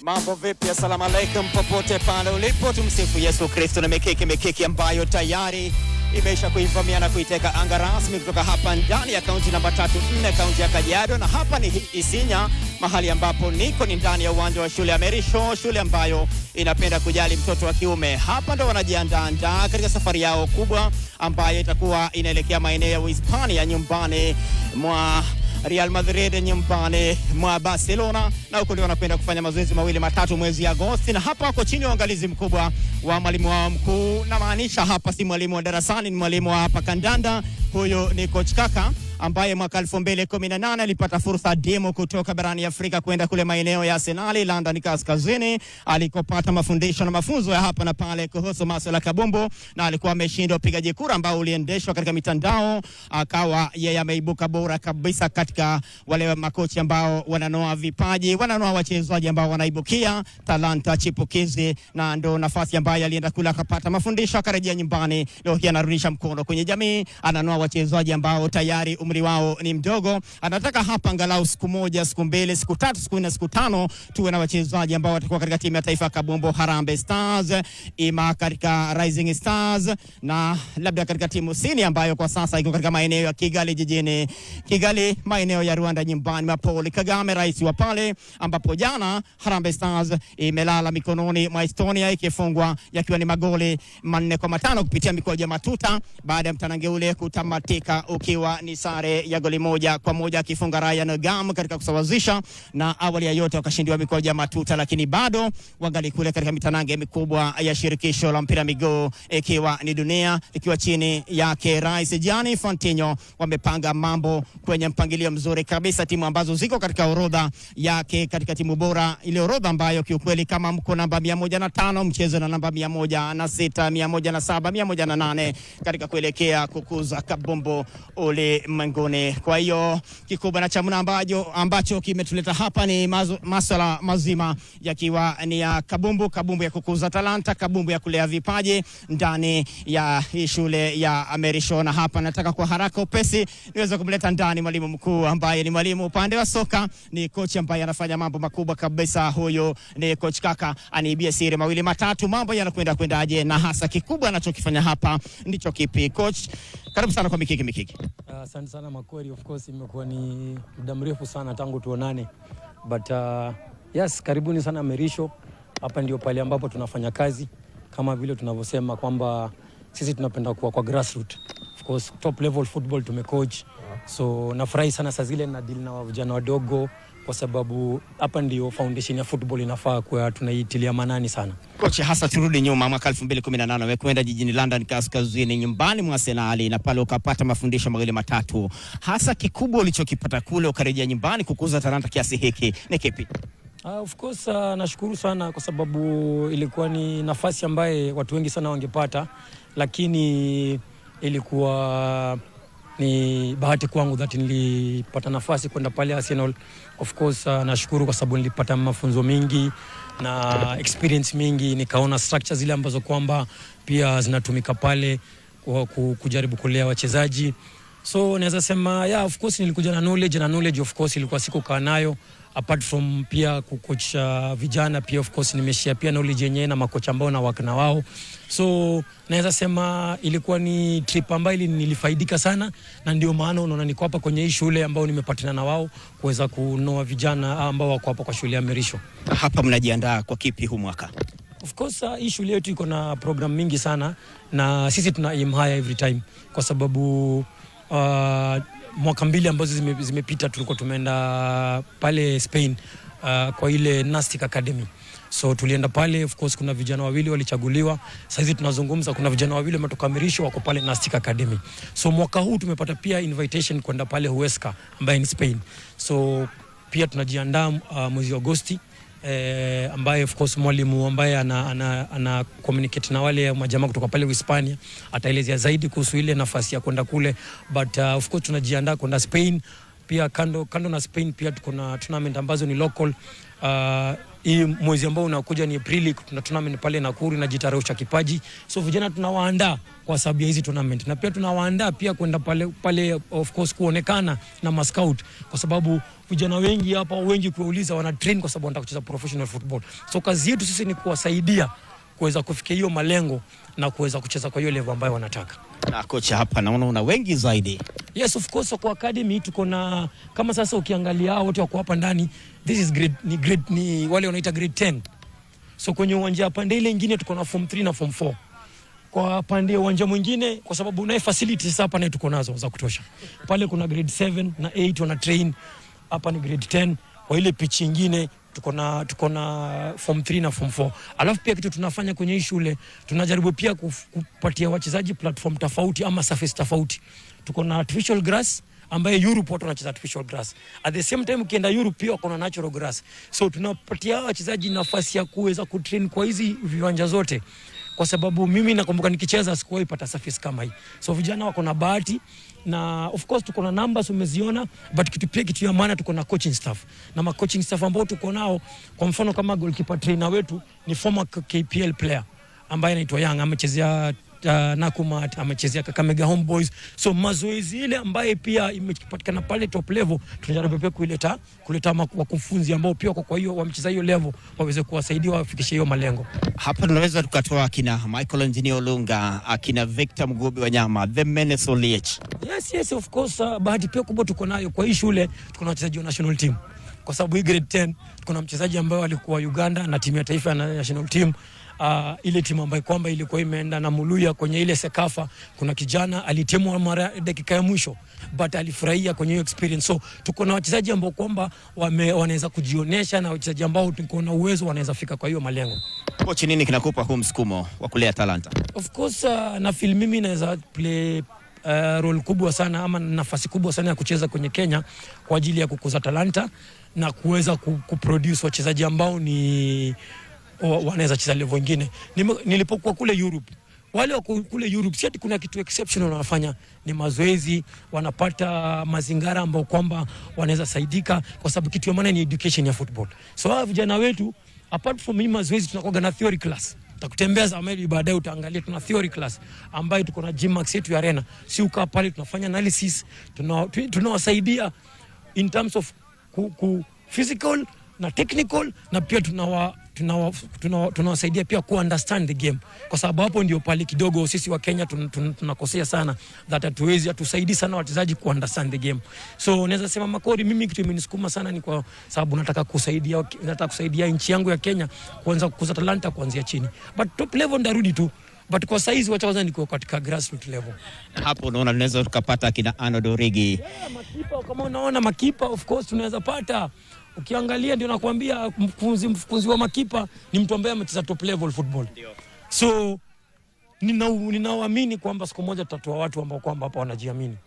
Mambo vipi? Asalamu alaikum popote pale ulipo, tumsifu Yesu Kristo. Na mikiki ambayo tayari imesha kuivamia na kuiteka anga rasmi kutoka hapa ndani ya kaunti namba 34, kaunti ya Kajiado, na hapa ni Isinya, mahali ambapo niko ni ndani ya uwanja wa shule ya Merisho, shule ambayo inapenda kujali mtoto wa kiume. Hapa ndo wanajiandaa katika safari yao kubwa ambayo itakuwa inaelekea maeneo ya Uhispania, nyumbani mwa Real Madrid, nyumbani mwa Barcelona, na huko ndio wanakwenda kufanya mazoezi mawili matatu mwezi Agosti. Na hapa wako chini ya uangalizi mkubwa wa mwalimu wao mkuu, na maanisha hapa si mwalimu wa darasani, ni mwalimu wa hapa kandanda. Huyo ni Coach Kaka ambaye mwaka 2018 alipata fursa adimu kutoka barani Afrika kwenda kule maeneo ya Arsenal, London kaskazini, alikopata mafundisho na mafunzo ya hapa na pale kuhusu masuala kabumbu, na alikuwa ameshinda upigaji kura ambao uliendeshwa katika mitandao. Akawa yeye ameibuka bora kabisa katika wale makochi ambao wananoa vipaji, wananoa wachezaji ambao wanaibukia talanta chipukizi, na ndo nafasi ambayo alienda kula akapata mafundisho, akarejea nyumbani. Leo hii anarudisha mkono kwenye jamii, ananoa wachezaji ambao tayari umri wao ni mdogo. Anataka hapa angalau siku moja, siku mbili, siku tatu, siku nne, siku tano tuwe na wachezaji ambao watakuwa katika timu ya taifa kabumbu, Harambee Stars, ima katika Rising Stars, na labda katika timu sini ambayo kwa sasa iko katika maeneo ya Kigali, jijini Kigali, maeneo ya Rwanda, nyumbani mwa Paul Kagame, rais wa pale, ambapo jana Harambee Stars imelala mikononi mwa Estonia ikifungwa yakiwa ni magoli 4-5 kupitia mikwaju ya matuta, baada ya mtanange ule kutamatika ukiwa ni sare ya goli 1-1, akifunga Ryan Gam katika kusawazisha, na awali ya yote wakashindiwa mikwaju ya matuta, lakini bado wangali kule katika mitanange mikubwa ya shirikisho la mpira miguu, ikiwa ni dunia, ikiwa chini yake Rais Gianni Infantino. Wamepanga mambo kwenye mpangilio mzuri kabisa, timu ambazo ziko katika orodha yake, katika timu bora, ile orodha ambayo kiukweli kama mko namba 105 mchezo na namba 106, 107, 108 katika kuelekea kukuza kabumbu ule mangone. Kwa hiyo kikubwa na chamuna ambacho kimetuleta hapa ni masuala mazima yakiwa ni ya kabumbu ya kukuza talanta, kabumbu ya kulea vipaji ndani ya shule ya Merisho. Na hapa nataka kwa haraka upesi niweze kumleta ndani mwalimu mkuu ambaye ni mwalimu upande wa soka, ni coach ambaye anafanya mambo makubwa kabisa. Huyo ni Coach Kaka, aniibia siri mawili matatu, mambo yanakwendaje, na hasa kikubwa anachokifanya hapa ndicho kipi. Coach, karibu sana kwa mikiki. Asante sana Makweli, of course imekuwa ni muda mrefu sana tangu tuonane, but yes, karibuni sana Merisho. Hapa ndio pale ambapo tunafanya kazi, kama vile tunavyosema kwamba sisi tunapenda kuwa kwa grassroots. Of course top level football tumecoach, so nafurahi sana saa zile na deal na vijana wadogo, kwa sababu hapa ndio foundation ya football inafaa kwa tunaitilia manani sana. Coach, hasa turudi nyuma, mwaka 2018 umekwenda jijini London kaskazini, nyumbani mwa Arsenal, na pale ukapata mafundisho mawili matatu. Hasa kikubwa ulichokipata kule ukarejea nyumbani kukuza talanta kiasi hiki ni kipi? Of course nashukuru sana kwa sababu ilikuwa ni nafasi ambaye watu wengi sana wangepata, lakini ilikuwa ni bahati kwangu that nilipata nafasi kwenda pale Arsenal. Of course nashukuru kwa sababu nilipata mafunzo mengi na experience mingi, nikaona structures zile ambazo kwamba pia zinatumika pale kujaribu kulea wachezaji. So naweza sema of course nilikuja na knowledge of course ilikuwa sikukaa nayo, apart from pia kukocha vijana, pia of course nimeshare pia knowledge yenyewe na makocha ambao na wako na wao. So naweza sema ilikuwa ni trip ambayo nilifaidika sana, na ndio maana unaona niko hapa kwenye hii shule ambao nimepatana na wao kuweza kunoa vijana ambao wako hapa kwa shule ya Merisho. Hapa mnajiandaa kwa kipi huu mwaka? Of course hii shule yetu iko na program mingi sana, na sisi tuna aim high every time, kwa sababu mwaka 2 ambazo zimepita tulikuwa tumeenda pale Spain kwa ile Nastic Academy. So tulienda pale, of course kuna vijana wawili walichaguliwa. Sasa hizi tunazungumza kuna vijana wawili wametoka Merisho wako pale Nastic Academy. So mwaka huu tumepata pia invitation kwenda pale Huesca ambaye ni Spain. So pia tunajiandaa mwezi Agosti, ambaye of course mwalimu ambaye ana communicate na wale majamaa kutoka pale Hispania ataelezea zaidi kuhusu ile nafasi ya kwenda kule, but of course tunajiandaa kwenda Spain. Pia kando na Spain pia tuko na tournament ambazo ni local, hii mwezi ambao unakuja ni Aprili, tuna tournament pale Nakuru na Jitareusha Kipaji. So vijana tunawaandaa kwa sababu ya hizi tournament, na pia tunawaandaa pia kwenda pale of course kuonekana na mascout, kwa sababu vijana wengi hapa kuuliza wana train kwa sababu wanataka kucheza professional football. So kazi yetu sisi ni kuwasaidia kuweza kufikia hiyo malengo na kuweza kucheza kwa hiyo level ambayo wanataka. Na kocha hapa naona una wengi zaidi. Yes, of course, kwa academy tuko na, kama sasa ukiangalia wote wako hapa ndani, this is grade ni wale wanaita grade 10. So kwenye uwanja pande ile nyingine tuko na form 3 na form 4. Kwa pande uwanja mwingine, kwa sababu unaye facilities hapa na tuko nazo za kutosha. Pale kuna grade 7 na 8 wana train. Hapa ni grade 10. Kwa ile pitch nyingine tuko na form 3 na form 4. Alafu pia kitu tunafanya kwenye hii shule, tunajaribu pia kupatia wachezaji platform tofauti ama surface tofauti. Tuko na artificial grass ambaye Europe watu wanacheza artificial grass. At the same time ukienda Europe pia kuna natural grass. So tunapatia wachezaji nafasi ya kuweza kutrain kwa hizi viwanja zote. Kwa sababu mimi nakumbuka nikicheza sikuwahi pata surface kama hii. So vijana wako na bahati, na of course tuko na numbers umeziona, but kitu ya maana tuko na coaching staff. Na coaching staff ambao tuko nao, kwa mfano kama goalkeeper trainer wetu ni former KPL player ambaye anaitwa Young, amechezea Nakumatt, amechezea Kakamega Homeboys. So mazoezi ile ambaye pia imepatikana pale top level, tunajaribu pia kuleta wakufunzi ambao pia kwa hiyo wamecheza hiyo level waweze kuwasaidia wafikishe hiyo malengo. Hapa tunaweza tukatoa akina Michael Engineer Olunga, akina Victor Mugobi Wanyama, the Menace Oliech. Yes, of course, bahati pia kubwa tuko nayo kwa hii shule, tuko na wachezaji wa national team. Kwa sababu hii grade 10 kuna mchezaji ambaye alikuwa Uganda na timu ya taifa ya national team. Ile timu ambayo kwamba ilikuwa imeenda na Muluya kwenye ile Sekafa, kuna kijana alitemwa mara dakika ya mwisho, but alifurahia kwenye hiyo experience. So tuko na wachezaji ambao kwamba wanaweza kujionesha, na wachezaji ambao tuko na uwezo wanaweza fika kwa hiyo malengo. Coach, nini kinakupa huu msukumo wa kulea talanta? Of course, na feel mimi naweza play role kubwa sana ama nafasi kubwa sana ya kucheza kwenye Kenya kwa ajili ya kukuza talanta na kuweza kuproduce wachezaji ambao ni wanaweza cheza level nyingine. Nilipokuwa kule Europe, wale kule Europe si ati kuna kitu exceptional wanafanya, ni mazoezi, wanapata mazingara ambao kwamba wanaweza saidika, kwa sababu kitu ya maana ni education ya football. So hawa vijana wetu, apart from hii mazoezi, tunakuwa na theory class. Tutakutembeza maybe baadaye utaangalia, tuna theory class ambayo tuko na Gmax yetu ya arena. Si ukaa pale tunafanya analysis, tunawasaidia in terms of physical na technical, na pia tunawasaidia pia ku understand the game, kwa sababu hapo ndio pale kidogo sisi wa Kenya tunakosea sana, that hatusaidii sana wachezaji ku understand the game. So naweza sema Makori, mimi kitu imenisukuma sana ni kwa sababu nataka kusaidia nchi yangu ya Kenya kuanza kukuza talanta kuanzia chini, but top level ndarudi tu, but kwa size wacha kwanza niko katika grassroots level. Hapo unaona tunaweza tukapata kina Arnold Origi. Makipa, kama unaona makipa of course tunaweza pata. Ukiangalia ndio nakwambia mfunzi wa makipa ni mtu ambaye amecheza top level football. So ninaamini kwamba siku moja tutatoa watu ambao kwamba hapa wanajiamini.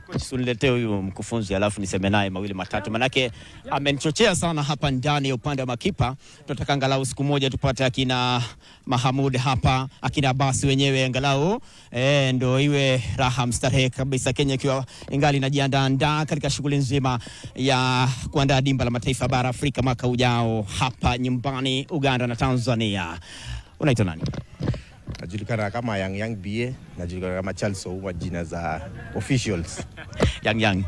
Coach, uniletee huyu mkufunzi alafu niseme naye mawili matatu, manake amenichochea sana hapa ndani ya upande wa makipa. Tunataka angalau siku moja tupate akina Mahamud hapa, akina Abasi wenyewe angalau ndio iwe raha mstarehe kabisa, Kenya ikiwa ingali inajiandaa katika shughuli nzima ya kuandaa dimba la mataifa bara Afrika mwaka ujao hapa nyumbani Uganda na Tanzania. Unaitwa nani? Najulikana kama Young BA, najulikana kama Charles Ouma, jina za officials. Young.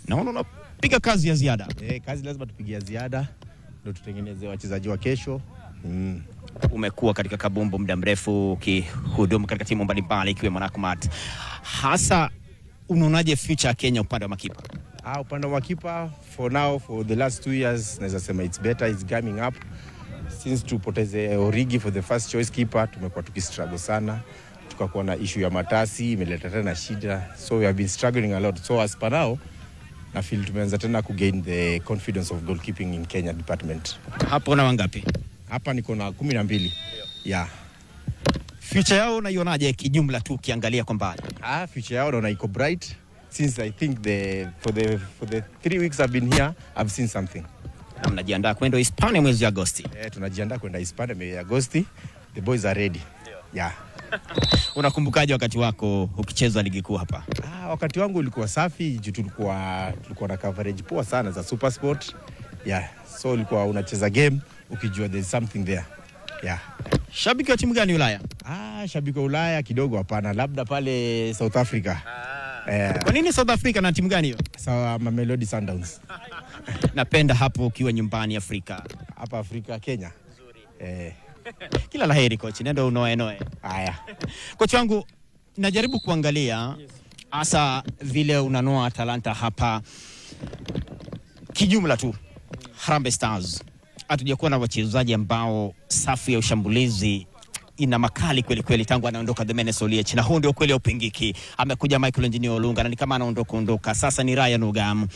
Naona unapiga kazi ya ziada. Kazi lazima tupigie ziada ndio tutengeneze wachezaji wa kesho. Umekuwa katika kabumbu muda mrefu ukihudumu katika timu mbalimbali ikiwemo Nakumatt. Hasa unaonaje future ya Kenya upande wa makipa? Upande wa makipa for now, for the last 2 years naweza sema it's better, it's coming up. Since tupoteze Origi for the first choice keeper, tumekuwa tukistruggle sana. Tukakuwa na issue ya matasi, imeleta tena shida. So we have been struggling a lot. So as per now, na feel tumeanza tena kugain the confidence of goalkeeping in Kenya department. Hapo na wangapi? Hapa niko na 12. Yeah. Future yao unaionaje kijumla tu ukiangalia kwa mbali? Future yao naona iko bright. Since I think for the 3 weeks I've been here, I've seen something. Mnajiandaa kwenda Hispania mwezi Agosti? Tunajiandaa kwenda Hispania mwezi Agosti. The boys are ready. Yeah. Unakumbukaje wakati wako ukicheza ligi kuu hapa? Wakati wangu ulikuwa safi, tulikuwa na coverage poa sana za SuperSport. Yeah, so ulikuwa unacheza game ukijua there's something there. Yeah. Shabiki wa timu gani Ulaya? Shabiki wa Ulaya kidogo hapana, labda pale South Africa. Kwa nini South Africa na timu gani hiyo? Sawa, Mamelodi Sundowns. Napenda hapo ukiwa nyumbani Afrika. Hapa Afrika, Kenya. Kila laheri coach, nenda unoe. Haya. Coach wangu, najaribu kuangalia hasa vile unanoa talanta hapa. Kijumla tu Harambee Stars hatujakuwa na wachezaji ambao safu ya ushambulizi ina makali kweli kweli tangu anaondoka the Menace Oliech, na huo ndio kweli upingiki. Amekuja Michael Engineer Olunga na ni kama anaondoka sasa ni Ryan Ugam.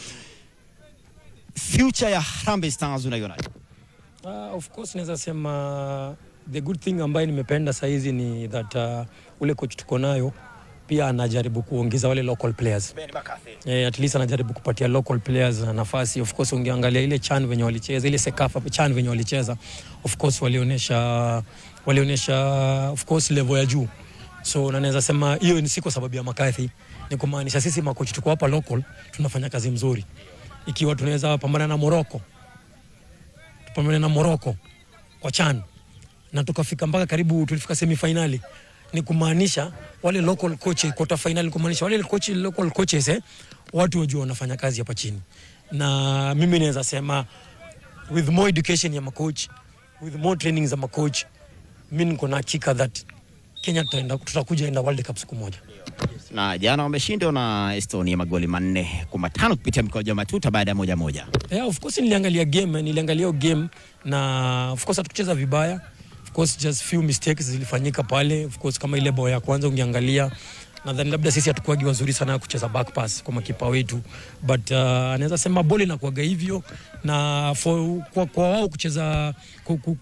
Future ya Harambee Stars unaiona? Of course naweza sema the good thing ambayo nimependa saa hizi ni that ule coach tuko nayo pia anajaribu kuongeza wale local players. At least anajaribu kupatia local players nafasi. Of course ungeangalia ile CHAN venye walicheza, ile Sekafa CHAN venye walicheza, of course walionyesha of course level ya juu. So naweza sema hiyo ni si kwa sababu ya McCarthy, ni kumaanisha sisi makochi tuko hapa local tunafanya kazi mzuri. Ikiwa tunaweza pambana na Morocco kwa CHAN na tukafika mpaka karibu tulifika semi-finali, ni kumaanisha wale local coaches quarter final, kumaanisha wale local coaches watu wajua wanafanya kazi hapa chini. Na mimi naweza sema with more education ya coach, with more training za coach, mimi niko na hakika that Kenya tutakuja enda World Cup siku moja. Na jana wameshinda na Estonia magoli 4-5 kupitia mikojo matuta baada ya 1-1. Yeah, of course niliangalia game na of course hatukucheza vibaya. Of course just few mistakes zilifanyika pale. Of course kama ile bao ya kwanza ungeangalia, nadhani labda sisi hatukuagi wazuri sana kucheza back pass kwa makipa wetu, but anaweza sema boli na kuaga hivyo, na kwa wao kucheza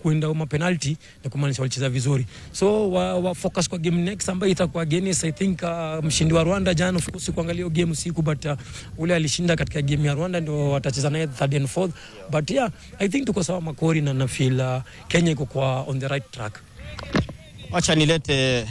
kuenda ma penalty na kumaanisha walicheza vizuri. So wa focus kwa game next ambayo itakuwa against I think mshindi wa Rwanda jana. Of course kuangalia game usiku, but ule alishinda katika game ya Rwanda ndio watacheza naye third and fourth. But yeah, I think tuko sawa makori na feel Kenya iko kwa on the right track. Acha nilete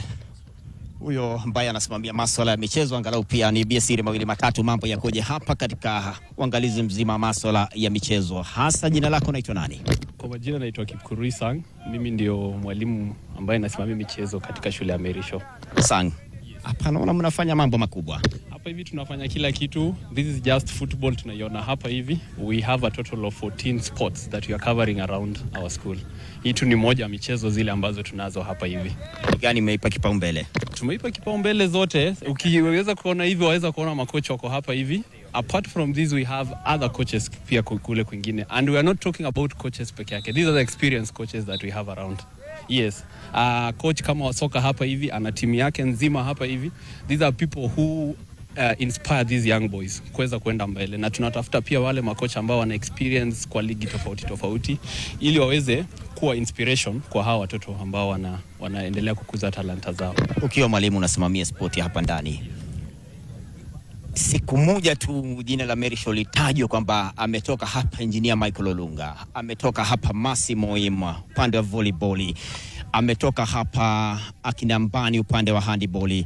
huyo ambaye anasimamia masuala ya michezo, angalau pia ni biasiri mawili matatu mambo yakoje hapa katika uangalizi mzima masuala ya michezo. Hasa jina lako unaitwa nani? Kwa majina naitwa Kipkurui Sang. Mimi ndio mwalimu ambaye nasimamia michezo katika shule ya Merisho. Sang, hapa naona mnafanya mambo makubwa. Hapa hivi tunafanya kila kitu. This is just football tunaiona hapa hivi. We have a total of 14 sports that we are covering around our school. Hii tu ni moja ya michezo zile ambazo tunazo hapa hivi. Gani mmeipa kipaumbele? Tumeipa kipaumbele zote. Ukiweza kuona hivi waweza kuona makocha wako hapa hivi. Apart from this we have other coaches pia kule kwingine, and we are not talking about coaches peke yake. These are the experienced coaches that we have around. Yes, coach kama wa soka hapa hivi ana timu yake nzima hapa hivi. These are people who inspire these young boys kuweza kwenda mbele, na tunatafuta pia wale makocha ambao wana experience kwa ligi tofauti ili waweze kuwa inspiration kwa hawa watoto ambao wanaendelea kukuza talanta zao. Ukiwa mwalimu unasimamia sport hapa ndani, siku moja tu jina la Merisho litajwa kwamba ametoka hapa Engineer Michael Olunga, ametoka hapa Massimo Ima upande wa volleyball, ametoka hapa Akinambani upande wa handball.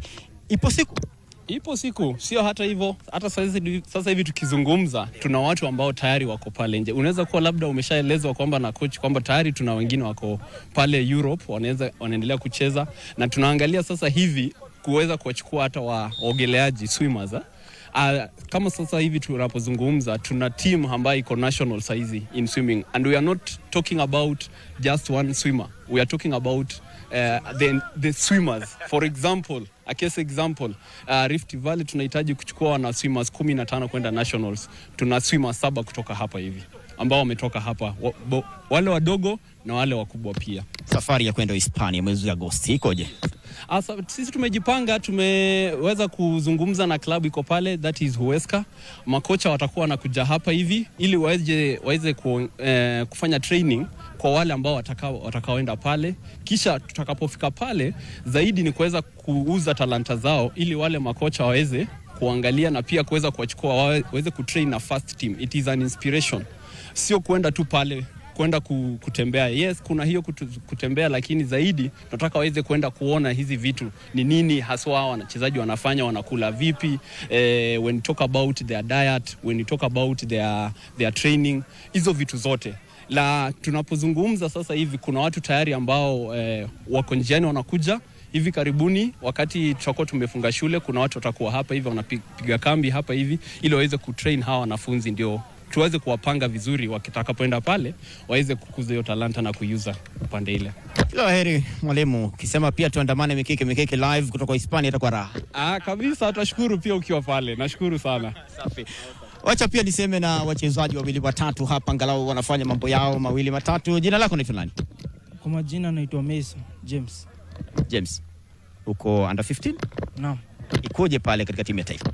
Ipo siku, sio hata hivyo. Hata sasa hivi tukizungumza tuna watu ambao tayari wako pale nje. Unaweza kuwa labda umeshaelezwa kwamba na coach kwamba tayari tuna wengine wako pale Europe wanaendelea kucheza, na tunaangalia sasa hivi kuweza kuwachukua hata waogeleaji swimmers. Kama sasa hivi tunapozungumza tuna team ambayo iko national size in swimming, and we are not talking about just one swimmer. We are talking about the swimmers. For example, a case example, Rift Valley tunahitaji kuchukua na swimmers 15 kwenda nationals. Tuna swimmers 7 kutoka hapa hivi ambao wametoka hapa, wale wadogo na wale wakubwa pia. Safari ya kwenda Hispania mwezi Agosti ikoje? Sisi tumejipanga, tumeweza kuzungumza na klabu iko pale, that is Huesca. Makocha watakuwa wanakuja hapa hivi ili waweze kufanya training kwa wale ambao watakaoenda pale. Kisha tutakapofika pale zaidi ni kuweza kuuza talanta zao ili wale makocha waweze kuangalia na pia kuweza kuwachukua waweze kutrain na first team. It is an inspiration. Sio kuenda tu pale kwenda kutembea. Yes, kuna hiyo kutembea, lakini zaidi tunataka waweze kwenda kuona hizi vitu ni nini haswa wachezaji wanafanya, wanakula vipi, when you talk about their diet, when you talk about their training, hizo vitu zote. La tunapozungumza sasa hivi kuna watu tayari ambao wako njiani wanakuja hivi karibuni. Wakati tutakuwa tumefunga shule, kuna watu watakuwa hapa hivi wanapiga kambi hapa hivi ili waweze kutrain hawa wanafunzi, ndio tuweze kuwapanga vizuri wakitakapoenda pale waweze kukuza hiyo talanta na kuiuza upande ile. Kila laheri mwalimu, ukisema pia tuandamane mikeke live kutoka Hispania itakuwa raha. Kabisa, tutashukuru pia ukiwa pale. Nashukuru sana. Safi. Wacha pia niseme na wachezaji wawili watatu hapa angalau wanafanya mambo yao mawili matatu. Jina lako ni nani? Kwa majina naitwa Mason James. Uko under 15? Naam. Ikoje pale katika timu ya taifa?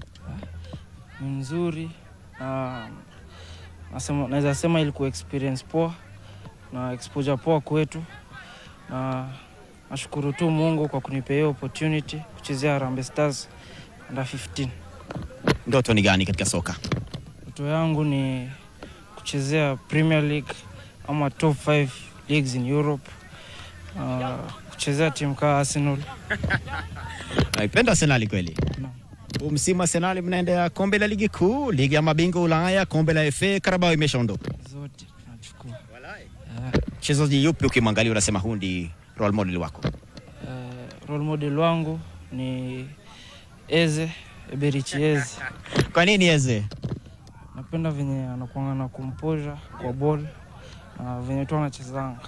Ni nzuri. Naweza sema ilikuwa experience poa na exposure poa kwetu, na nashukuru tu Mungu kwa kunipea hiyo opportunity kuchezea Harambee Stars under 15. Ndoto ni gani katika soka? Ndoto yangu ni kuchezea Premier League ama top 5 leagues in Europe. Kuchezea timu kama Arsenal. Naipenda Arsenal kweli. Naam. Msimu Arsenal mnaendea kombe la ligi kuu, ligi ya mabingwa Ulaya, kombe la FA, Carabao imeshaondoka. Zote tunachukua. Walai. Mchezaji yupi ukimwangalia unasema huyu ndi role model wako? Role model wangu ni Eberichi Eze. Kwa nini Eze? Napenda venye anakuanga na composure kwa ball na venye tu anachezanga.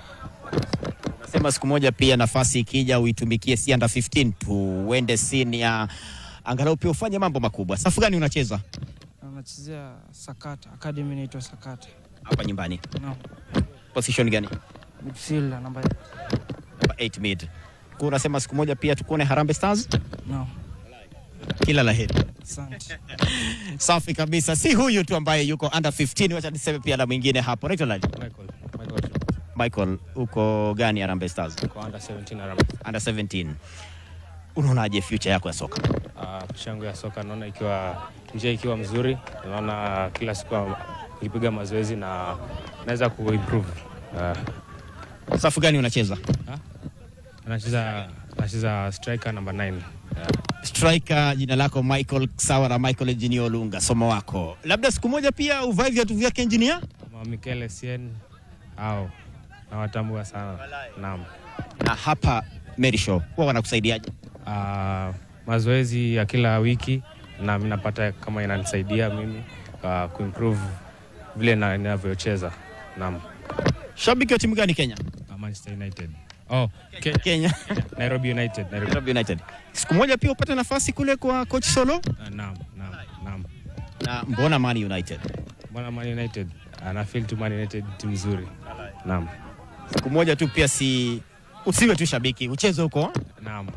Nasema siku moja pia nafasi ikija uitumikie si under 15 tu, uende senior, angalau pia ufanye mambo makubwa. Safu gani unacheza? Nachezea Sakata, academy inaitwa Sakata. Hapa nyumbani? Naam. Position gani? Midfielder number 8 mid. Kwa unasema siku moja pia tukuone Harambee Stars? Naam. Kila laheri. Asante. Safi kabisa. Si huyu tu ambaye yuko under 15, wacha niseme pia na mwingine hapo. Naitwa nani? Michael, uko gani Harambee Stars? Kwa under 17 Harambee. Under 17. Unaonaje future yako ya soka? Future yangu ya soka naona ikiwa mzuri. Naona kila siku nikipiga mazoezi na naweza kuimprove. Safu gani unacheza? Nacheza striker number 9. Striker, jina lako Michael, sawa na Michael Engineer Olunga, somo wako. Labda siku moja pia uvae viatu vyake Engineer? Kama Mikel Essien au nawatambua sana. Naam. Na hapa Mary Show, wao wanakusaidiaje? Mazoezi ya kila wiki na ninapata kama inanisaidia mimi kuimprove vile ninavyocheza. Naam. Shabiki wa timu gani Kenya? Manchester United. Kenya. Nairobi United. Siku moja pia upate nafasi kule kwa coach Solo? Naam. Na mbona Man United? Mbona Man United? Na feel to Man United timu nzuri. Naam. Siku moja tu pia usiwe tu shabiki, ucheze huko. Naam.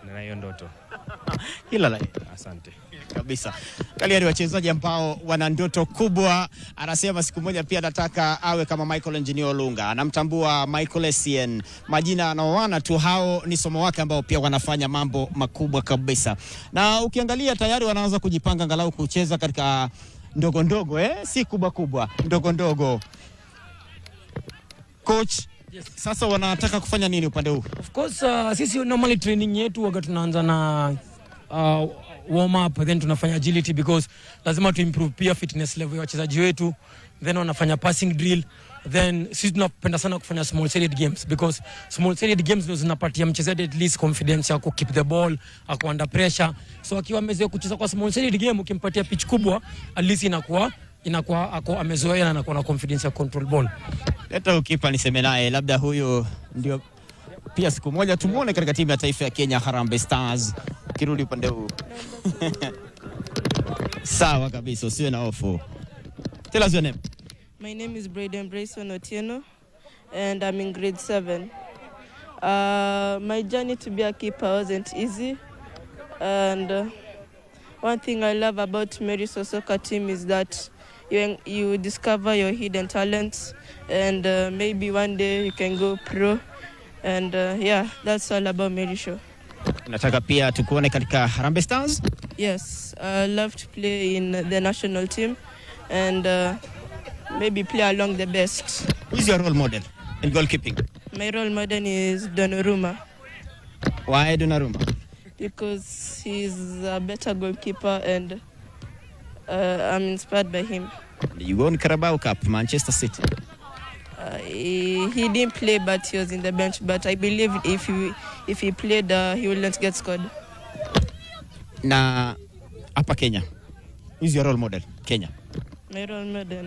Nina hiyo ndoto. Ila la. Asante. Kabisa. Kali wachezaji ambao wana ndoto kubwa. Anasema siku moja pia nataka awe kama Michael Engineer Olunga. Anamtambua Michael Essien. Majina anaoana tu, hao ni somo wake ambao pia wanafanya mambo makubwa kabisa. Na ukiangalia tayari wanaanza kujipanga angalau kucheza katika ndogo si kubwa ndogo. Coach, yes. Sasa wanataka kufanya nini upande huu? Of course sisi normally training yetu wakati tunaanza na warm up, then tunafanya agility because lazima tu improve pia fitness level ya wachezaji wetu, then wanafanya passing drill, then sisi tunapenda sana kufanya small sided games because small sided games ndio zinapatia mchezaji at least confidence ya ku keep the ball, ako under pressure. So akiwa amezoea kucheza kwa small sided game, ukimpatia pitch kubwa at least inakuwa ako amezoea na anakuwa na confidence ya control ball. Leta ukipa niseme naye, labda huyo ndio pia siku moja tumuone katika timu ya taifa ya Kenya Harambee Stars. Kirudi upande huu. Sawa kabisa, usiwe na hofu. Tell us your name. My name is Braden Brayson Otieno and I'm in grade 7. My journey to be a keeper wasn't easy, and one thing I love about Mary's soccer team is that you discover your hidden talents, and maybe one day you can go pro, and that's all about Mary Show. Nataka pia tukuone katika Harambee Stars? Yes, I love to play in the national team and maybe play along the best. Who is your role model in goalkeeping? My role model is Donnarumma Why Donnarumma? because he's a better goalkeeper and I'm inspired by him. You won Carabao Cup, Manchester City. He didn't play, but he was in the bench. But I believe if he played, he will not get scored. Na hapa Kenya, who is your role model Kenya? My role model,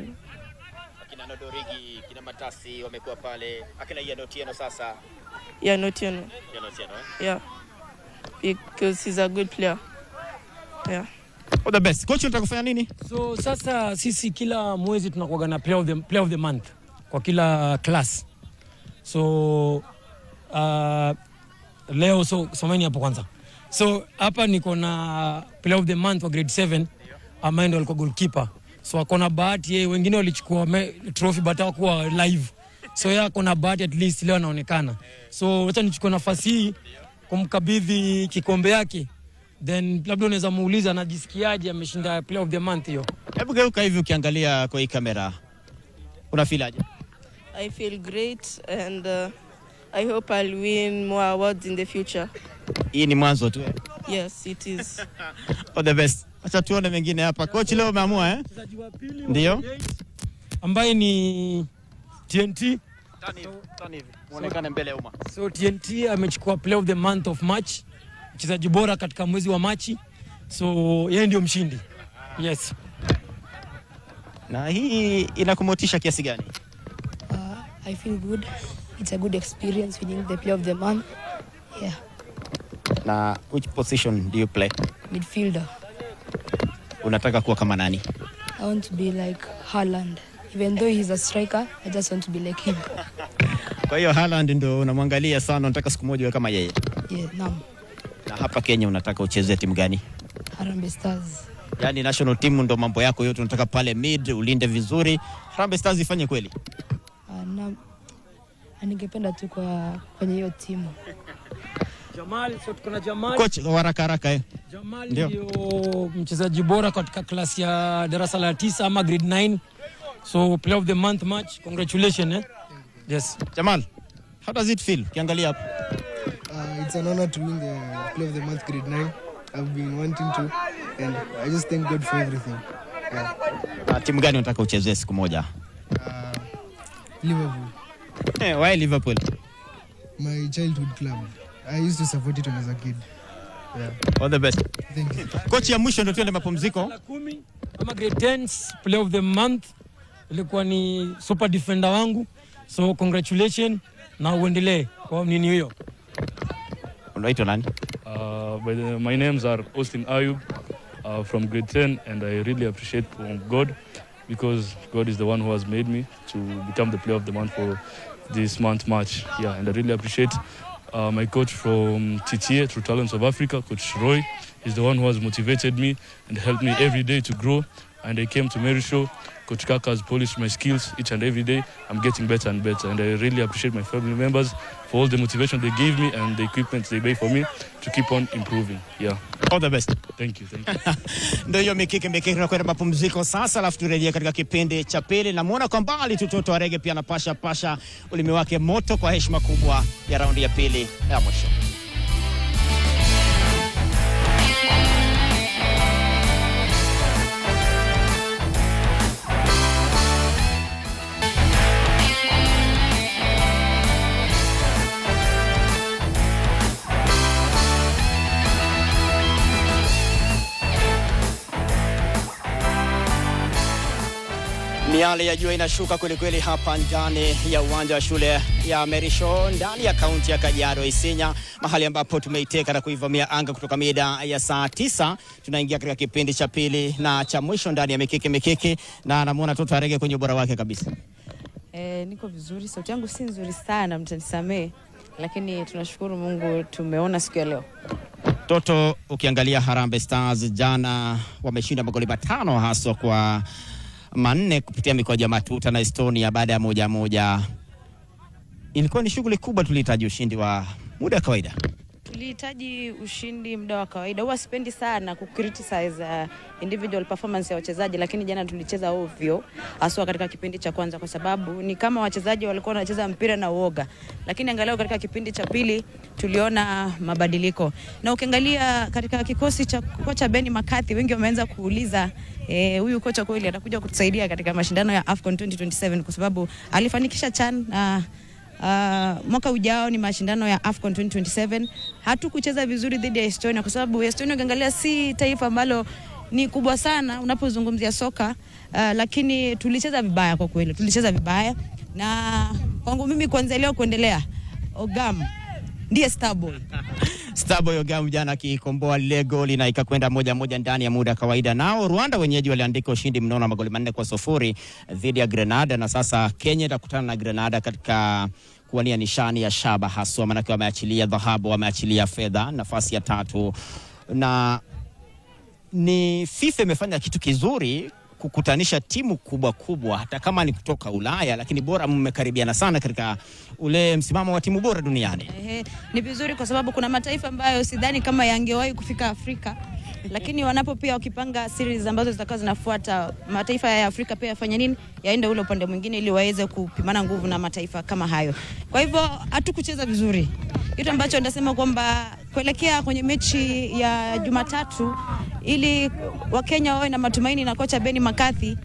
Akina Nodorigi, kina Matasi wamekuwa pale, akina Ian Otieno sasa. yeah, Otieno. Ian Otieno, Yeah, because he's a good player. Yeah. All the best. Coach, unataka kufanya nini? So sasa sisi kila mwezi tunakuwa na player of the month kwa kila class. So leo someni hapo kwanza. So hapa niko na player of the month wa grade 7 ambaye ndo alikuwa goalkeeper. So akona bahati yeye, wengine walichukua trophy but hawakuwa live. So yeye akona bahati at least leo anaonekana. So wacha nichukue nafasi hii kumkabidhi kikombe yake. Then labda unaweza muuliza anajisikiaje ameshinda player of the month hiyo. Hebu geuka hivi ukiangalia kwa hii kamera. Una feel aje? I feel great and I hope I'll win more awards in the future. Hii ni mwanzo tu. Yes, it is. All the best. Acha tuone mengine hapa. Coach, leo umeamua Mchezaji wa pili ndio ambaye ni TNT. Tani hivi. Muonekane mbele ya umma. So TNT amechukua player of the month of March, mchezaji bora katika mwezi wa Machi. So yeye ndio mshindi. Yes. Na hii inakumotisha kiasi gani? I feel good. It's a good experience winning the player of the month. Yeah, Na which position do you play? midfielder. Unataka kuwa kama nani? I want to be like Haaland. Even though he's a striker, I just want to be like him. Kwa hiyo Haaland ndio unamwangalia sana, unataka siku moja uwe kama yeye. Yeah, naam. Na hapa Kenya unataka uchezee timu gani? Harambee Stars. Yaani national team ndo mambo yako yote, unataka pale mid ulinde vizuri. Harambee Stars ifanye kweli. Naam. Ningependa tu kwenye hiyo timu. Jamal, so tuko na Jamal. Coach, haraka. Jamal ndio mchezaji bora katika klasi ya darasa la 9 ama grade 9. So player of the month match. Congratulations. Yes. Jamal, how does it feel? Kiangalia hapo. It's an honor to win the Player of the Month grade 9. I've been wanting to, and I just thank God for everything. Timu gani unataka uchezee siku moja? Liverpool. Why Liverpool? My childhood club. I used to support it when I was a kid. Yeah. All the best. Thank you. Coach, ya mwisho ndio tuende mapumziko. 10 ama grade 10 player of the month ilikuwa ni super defender wangu. So congratulations na uendelee kwa nini hiyo. Unaitwa nani? My names are Austin Ayub from grade 10, and I really appreciate God because God is the one who has made me to become the player of the month for this month match. Yeah, and I really appreciate my coach from TTA, True Talents of Africa, Coach Roy. He's the one who has motivated me and helped me every day to grow. And I came to Mary Show. Coach Kaka has polished my skills each and every day. I'm getting better and better, and I really appreciate my family members for all the motivation they gave me and the equipment they made for me to keep on improving. Yeah. All the best. Thank you. Ndio hiyo mikiki tunakwenda mapumziko sasa, alafu turejea katika kipindi cha pili. Namuona kwa mbali mtoto wa Rege pia anapasha ulimi wake moto kwa heshima kubwa ya raundi ya pili ya mwisho. Miale ya jua inashuka kweli hapa ndani ya uwanja wa shule ya Mary Show ndani ya kaunti ya Kajiado Isinya, mahali ambapo tumeiteka na kuivamia anga kutoka mida ya saa 9. Tunaingia katika kipindi cha pili na cha mwisho ndani ya mikiki, na namuona Toto Arege kwenye ubora wake kabisa. Niko vizuri, sauti yangu si nzuri sana, mtanisamee, lakini tunashukuru Mungu tumeona siku ya leo. Toto, ukiangalia Harambee Stars jana wameshinda magoli 5 haswa kwa 4 kupitia mikoja ya matuta na Estonia baada ya 1-1. Ilikuwa ni shughuli kubwa, tulihitaji ushindi wa muda kawaida. tulihitaji ushindi muda wa kawaida. Huwa sipendi sana kucriticize individual performance ya wachezaji, lakini jana tulicheza ovyo haswa katika kipindi cha kwanza, kwa sababu ni kama wachezaji walikuwa wanacheza mpira na uoga. Lakini angalau katika kipindi cha pili tuliona mabadiliko. Na ukiangalia katika kikosi cha kocha Benny McCarthy, wengi wameanza kuuliza huyu kocha kweli atakuja kutusaidia katika mashindano ya AFCON 2027, kwa sababu alifanikisha CHAN mwaka ujao ni mashindano ya AFCON 2027. Hatukucheza vizuri dhidi ya Estonia, kwa sababu Estonia ukiangalia si taifa ambalo ni kubwa sana unapozungumzia soka, lakini tulicheza vibaya kwa kweli. Tulicheza vibaya, na kwangu mimi kuanzia leo kuendelea Ogam ndiye Starboy. Starboy Ogam jana akikomboa lile goli na ikakwenda 1-1 ndani ya muda kawaida. Nao Rwanda wenyeji waliandika ushindi mnono magoli 4-0 dhidi ya Grenada, na sasa Kenya itakutana na Grenada katika kuwania nishani ya shaba haswa, maana wameachilia dhahabu, wameachilia fedha, nafasi ya 3. Na ni FIFA imefanya kitu kizuri kukutanisha timu kubwa hata kama ni kutoka Ulaya, lakini bora mmekaribiana sana katika ule msimamo wa timu bora duniani. Ni vizuri kwa sababu kuna mataifa ambayo sidhani kama yangewahi kufika Afrika, lakini wanapo pia wakipanga series ambazo zitakazo zinafuata, mataifa ya Afrika pia yafanya nini, yaende ule upande mwingine ili waweze kupimana nguvu na mataifa kama hayo. Kwa hivyo hatukucheza vizuri. Kitu ambacho ndasema kwamba kuelekea kwenye mechi ya Jumatatu, ili Wakenya wawe na matumaini na kocha Benny McCarthy,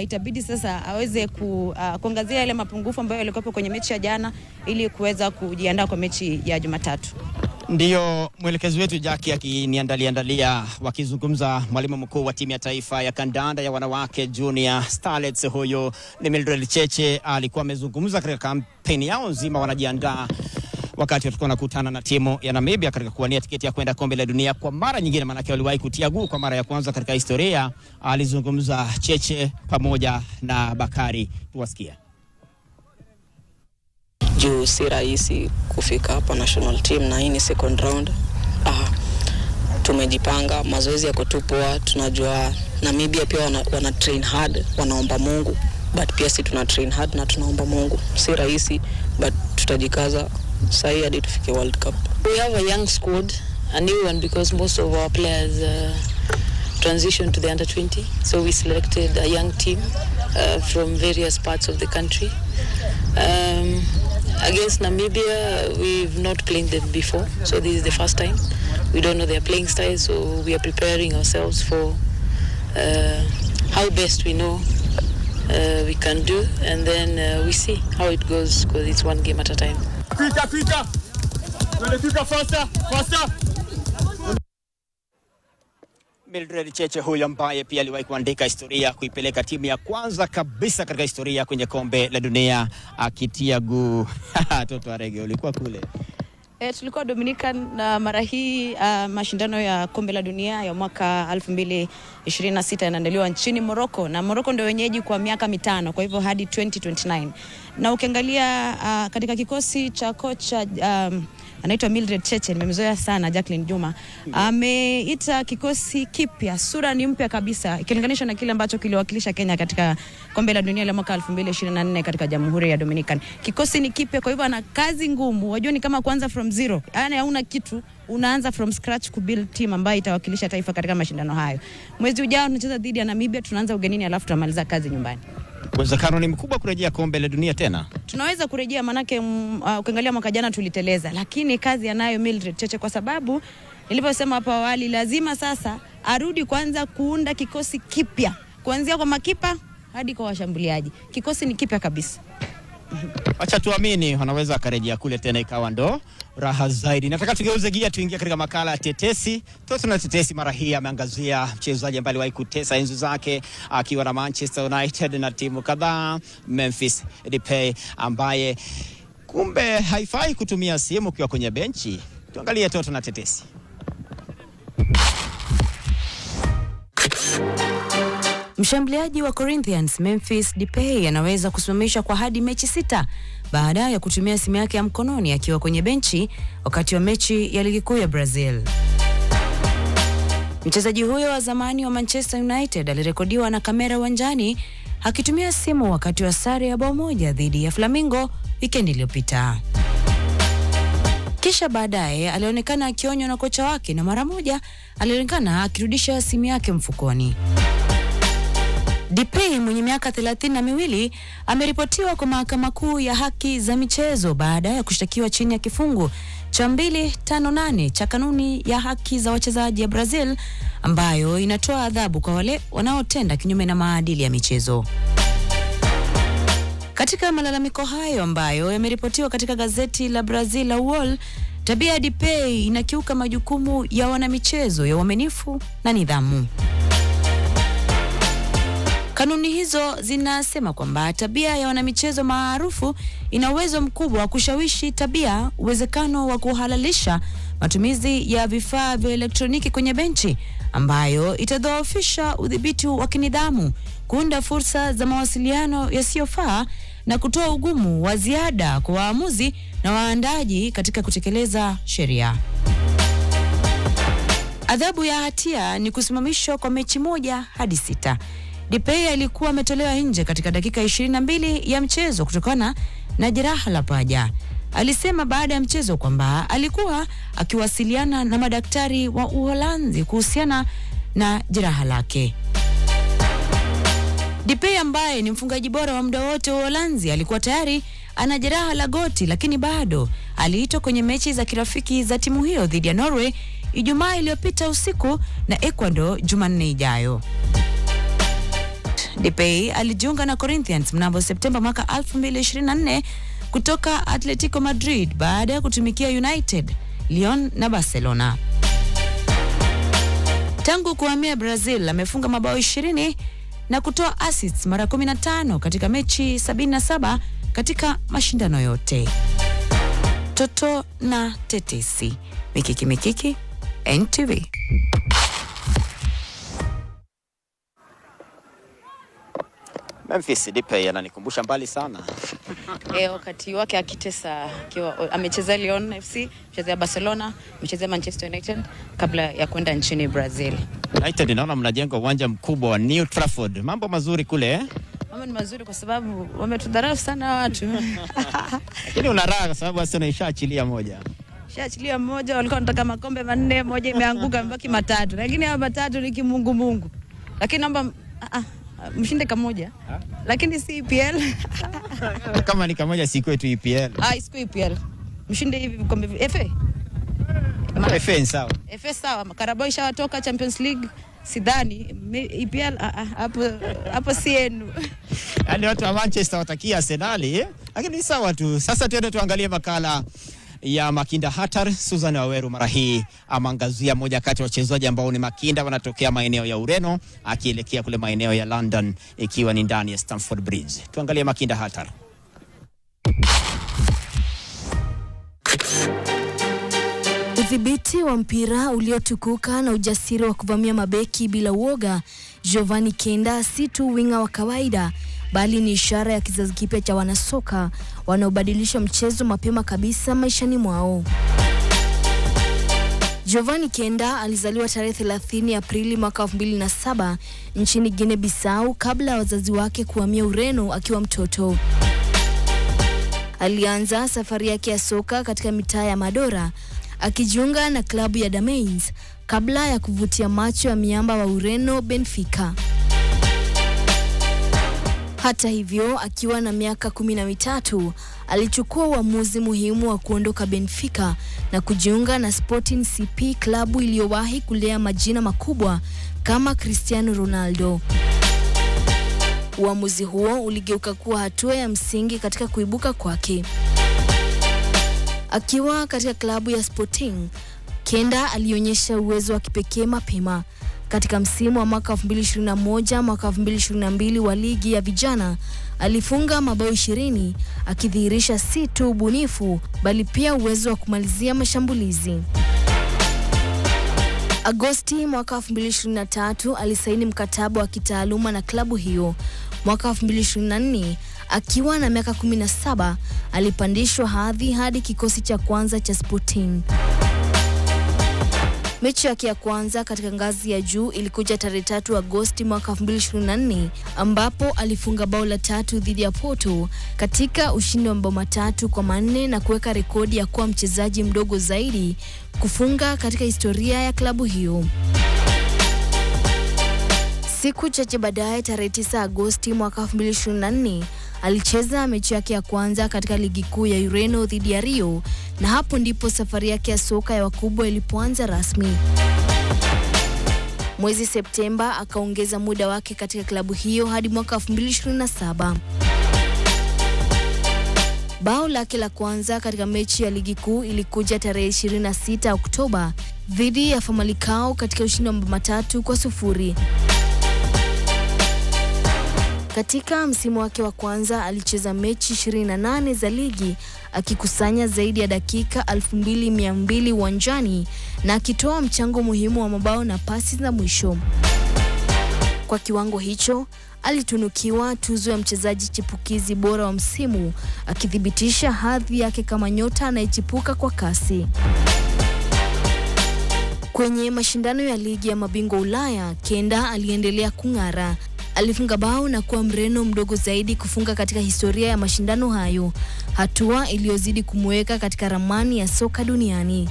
itabidi sasa aweze kuangazia yale mapungufu ambayo yalikuwa kwenye mechi ya jana ili kuweza kujiandaa kwa mechi ya Jumatatu. Ndiyo mwelekezi wetu Jackie akiniandalia wakizungumza mwalimu mkuu wa timu ya taifa ya kandanda ya wanawake Junior Starlets. Huyo ni Mildred Cheche, alikuwa amezungumza katika kampeni yao nzima wanajiandaa wakati watakuwa nakutana na timu ya Namibia katika kuwania tiketi ya kwenda kombe la dunia kwa mara nyingine, maana waliwahi kutia guu kwa mara ya kwanza katika historia. Alizungumza Cheche pamoja na Bakari, tuwasikia. Juu si rahisi kufika hapa national team na hii ni second round. Tumejipanga, mazoezi yako tu poa. Tunajua Namibia pia wana train hard, wanaomba Mungu, but pia si tuna train hard na tunaomba Mungu. Si rahisi but tutajikaza sahi hadi tufike World Cup. We have a young squad, a new one, because most of our players transitioned to the under 20, so we selected a young team from various parts of the country. Against Namibia, we've not played them before, so this is the first time. We don't know their playing style, so we are preparing ourselves for how best we know we can do, and then we see how it goes, because it's one game at a time. Quicker, faster. Mildred Cheche huyo ambaye pia aliwahi kuandika historia kuipeleka timu ya kwanza kabisa katika historia kwenye kombe la dunia akitia guu. Toto Arege ulikuwa kule. Tulikuwa Dominican na mara hii mashindano ya kombe la dunia ya mwaka 2026 yanaandaliwa nchini Morocco, na Morocco ndio wenyeji kwa miaka 5, kwa hivyo hadi 2029. Na ukiangalia katika kikosi cha kocha anaitwa Mildred Cheche, nimemzoea sana Jacqueline Juma, ameita kikosi kipya, sura ni mpya kabisa ikilinganishwa na kile ambacho kiliwakilisha Kenya katika kombe la dunia la mwaka 2024 katika Jamhuri ya Dominican. Kikosi ni kipya, kwa hivyo ana kazi ngumu. Wajua ni kama kuanza from zero, yaani hauna kitu, unaanza from scratch kubuild team ambayo itawakilisha taifa katika mashindano hayo. Mwezi ujao tunacheza dhidi ya Namibia, tunaanza ugenini alafu tunamaliza kazi nyumbani. Uwezekano ni mkubwa kurejea kombe la dunia tena. Tunaweza kurejea, manake ukiangalia mwaka jana tuliteleza, lakini kazi anayo Mildred Cheche, kwa sababu nilivyosema hapo awali, lazima sasa arudi kwanza kuunda kikosi kipya, kuanzia kwa makipa hadi kwa washambuliaji. Kikosi ni kipya kabisa. Acha tuamini wanaweza akarejea kule tena ikawa ndo raha zaidi. Nataka tugeuze gia tuingie katika makala ya tetesi. Toto na tetesi mara hii ameangazia mchezaji ambaye aliwahi kutesa enzi zake akiwa na Manchester United na timu kadhaa, Memphis Depay, ambaye kumbe haifai kutumia simu ukiwa kwenye benchi. Tuangalie toto na tetesi. Mshambuliaji wa Corinthians Memphis Depay anaweza kusimamishwa kwa hadi mechi 6 baada ya kutumia simu yake ya mkononi akiwa kwenye benchi wakati wa mechi ya ligi kuu ya Brazil. Mchezaji huyo wa zamani wa Manchester United alirekodiwa na kamera uwanjani akitumia simu wakati wa sare ya bao moja dhidi ya Flamengo wikendi iliyopita. Kisha baadaye alionekana akionywa na kocha wake na mara moja alionekana akirudisha simu yake mfukoni. Depay mwenye miaka 32 ameripotiwa kwa mahakama kuu ya haki za michezo baada ya kushtakiwa chini ya kifungu cha 258 cha kanuni ya haki za wachezaji ya Brazil ambayo inatoa adhabu kwa wale wanaotenda kinyume na maadili ya michezo. Katika malalamiko hayo ambayo yameripotiwa katika gazeti la Brazil la UOL, tabia ya Depay inakiuka majukumu ya wanamichezo ya uaminifu na nidhamu. Kanuni hizo zinasema kwamba tabia ya wanamichezo maarufu ina uwezo mkubwa wa kushawishi tabia, uwezekano wa kuhalalisha matumizi ya vifaa vya elektroniki kwenye benchi ambayo itadhoofisha udhibiti wa kinidhamu, kuunda fursa za mawasiliano yasiyofaa na kutoa ugumu wa ziada kwa waamuzi na waandaji katika kutekeleza sheria. Adhabu ya hatia ni kusimamishwa kwa mechi 1 hadi 6. Depay alikuwa ametolewa nje katika dakika 22 ya mchezo kutokana na jeraha la paja. Alisema baada ya mchezo kwamba alikuwa akiwasiliana na madaktari wa Uholanzi kuhusiana na jeraha lake. Depay ambaye ni mfungaji bora wa muda wote wa Uholanzi alikuwa tayari ana jeraha la goti, lakini bado aliitwa kwenye mechi za kirafiki za timu hiyo dhidi ya Norway Ijumaa iliyopita usiku na Ecuador Jumanne ijayo. Depay alijiunga na Corinthians mnamo Septemba mwaka 2024 kutoka Atletico Madrid baada ya kutumikia United, Lyon na Barcelona. Tangu kuhamia Brazil amefunga mabao 20 na kutoa assists mara 15 katika mechi 77 katika mashindano yote. Toto na tetesi. Mikiki NTV. Memphis Depay ananikumbusha mbali sana. Wakati wake akitesa akiwa amecheza Lyon FC, amecheza Barcelona, amecheza Manchester United kabla ya kwenda nchini Brazil. United naona mnajenga uwanja mkubwa wa New Trafford. Mambo mazuri kule eh? Mambo ni mazuri kwa sababu wametudharau sana watu. Lakini una raha kwa sababu Arsenal ishaachilia moja. Ishaachilia moja, walikuwa wanataka makombe 4, moja imeanguka, mbaki 3. Lakini hao 3 ni kimungu. Lakini naomba mshinde kamoja. Lakini si EPL. Kama ni kamoja si kwetu EPL. Siku EPL. Mshinde hivi kombe FA. FA sawa. FA sawa, Carabao ishawatoka Champions League. Sidhani EPL hapo CN. Yaani watu wa Manchester watakia Arsenal eh? Lakini sawa tu. Sasa tuende tuangalie makala ya Makinda Hatari. Susan Waweru mara hii amangazia moja kati ya wachezaji ambao ni makinda wanatokea maeneo ya Ureno akielekea kule maeneo ya London ikiwa ni ndani ya Stamford Bridge. Tuangalie Makinda Hatari. Udhibiti wa mpira uliotukuka na ujasiri wa kuvamia mabeki bila uoga, Giovanni Kenda si tu winga wa kawaida bali ni ishara ya kizazi kipya cha wanasoka wanaobadilisha mchezo mapema kabisa maishani mwao. Giovanni Kenda alizaliwa tarehe 30 Aprili mwaka 2007 nchini Guinea Bissau kabla ya wazazi wake kuhamia Ureno akiwa mtoto. Alianza safari yake ya soka katika mitaa ya Madora akijiunga na klabu ya Damains kabla ya kuvutia macho ya miamba wa Ureno Benfica. Hata hivyo, akiwa na miaka 13, alichukua uamuzi muhimu wa kuondoka Benfica na kujiunga na Sporting CP, klabu iliyowahi kulea majina makubwa kama Cristiano Ronaldo. Uamuzi huo uligeuka kuwa hatua ya msingi katika kuibuka kwake. Akiwa katika klabu ya Sporting, Kenda alionyesha uwezo wa kipekee mapema. Katika msimu wa mwaka 2021 mwaka 2022 wa ligi ya vijana, alifunga mabao 20 akidhihirisha si tu ubunifu bali pia uwezo wa kumalizia mashambulizi. Agosti mwaka 2023 alisaini mkataba wa kitaaluma na klabu hiyo. Mwaka 2024 akiwa na miaka 17 alipandishwa hadhi hadi kikosi cha kwanza cha Sporting. Mechi yake ya kwanza katika ngazi ya juu ilikuja tarehe 3 Agosti mwaka 2024 ambapo alifunga bao la 3 dhidi ya Porto katika ushindi wa mabao 3-4 na kuweka rekodi ya kuwa mchezaji mdogo zaidi kufunga katika historia ya klabu hiyo. Siku chache baadaye tarehe 9 Agosti mwaka 2024 alicheza mechi yake ya kwanza katika ligi kuu ya Ureno dhidi ya Rio, na hapo ndipo safari yake ya soka ya wakubwa ilipoanza rasmi. Mwezi Septemba akaongeza muda wake katika klabu hiyo hadi mwaka 2027. Bao lake la kwanza katika mechi ya ligi kuu ilikuja tarehe 26 Oktoba dhidi ya Famalicão katika ushindi wa mabao 3-0. Katika msimu wake wa kwanza alicheza mechi 28 za ligi akikusanya zaidi ya dakika 2200 uwanjani na akitoa mchango muhimu wa mabao na pasi za mwisho. Kwa kiwango hicho, alitunukiwa tuzo ya mchezaji chipukizi bora wa msimu, akithibitisha hadhi yake kama nyota anayechipuka kwa kasi. Kwenye mashindano ya ligi ya mabingwa Ulaya, Kenda aliendelea kung'ara. Alifunga bao na kuwa Mreno mdogo zaidi kufunga katika historia ya mashindano hayo, hatua iliyozidi kumweka katika ramani ya soka duniani.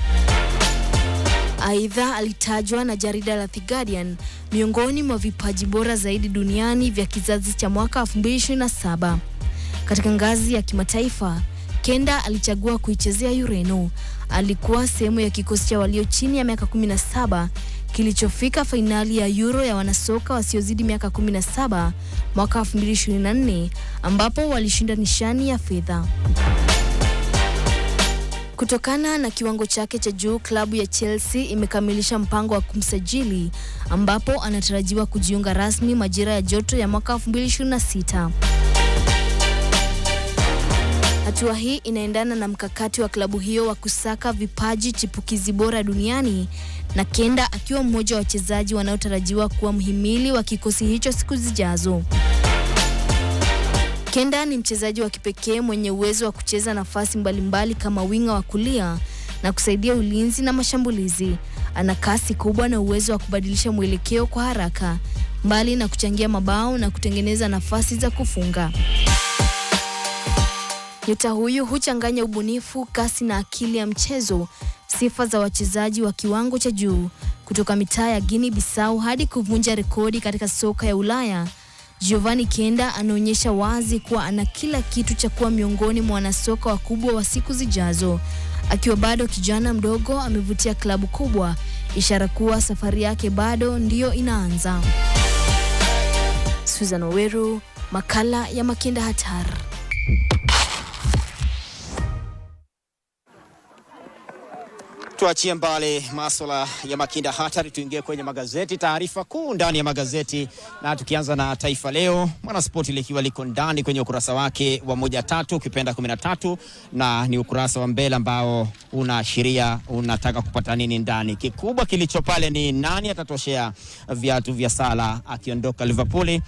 Aidha, alitajwa na jarida la The Guardian miongoni mwa vipaji bora zaidi duniani vya kizazi cha mwaka 2027. Katika ngazi ya kimataifa, Kenda alichagua kuichezea Ureno. Alikuwa sehemu ya kikosi cha walio chini ya miaka 17 kilichofika fainali ya Euro ya wanasoka wasiozidi miaka 17 mwaka 2024 ambapo walishinda nishani ya fedha. Kutokana na kiwango chake cha juu, klabu ya Chelsea imekamilisha mpango wa kumsajili ambapo anatarajiwa kujiunga rasmi majira ya joto ya mwaka 2026. Hatua hii inaendana na mkakati wa klabu hiyo wa kusaka vipaji chipukizi bora duniani, na Kenda akiwa mmoja wa wachezaji wanaotarajiwa kuwa mhimili wa kikosi hicho siku zijazo. Kenda ni mchezaji wa kipekee mwenye uwezo wa kucheza nafasi mbalimbali kama winga wa kulia na kusaidia ulinzi na mashambulizi. Ana kasi kubwa na uwezo wa kubadilisha mwelekeo kwa haraka, mbali na kuchangia mabao na kutengeneza nafasi za kufunga. Nyota huyu huchanganya ubunifu, kasi na akili ya mchezo, sifa za wachezaji wa kiwango cha juu. Kutoka mitaa ya Guinea Bissau hadi kuvunja rekodi katika soka ya Ulaya, Giovanni Kenda anaonyesha wazi kuwa ana kila kitu cha kuwa miongoni mwa wanasoka wakubwa wa siku zijazo. Akiwa bado kijana mdogo, amevutia klabu kubwa, ishara kuwa safari yake bado ndiyo inaanza. Susan Oweru, makala ya Makinda Hatari. Tuachie mbali masuala ya Makinda Hatari, tuingie kwenye magazeti. Taarifa kuu ndani ya magazeti, na tukianza na Taifa Leo. Mwanaspoti likiwa liko ndani kwenye ukurasa wake wa 1-3 ukipenda 13, na ni ukurasa wa mbele ambao unaashiria unataka kupata nini ndani. Kikubwa kilicho pale ni nani atatoshea viatu vya Salah akiondoka Liverpool.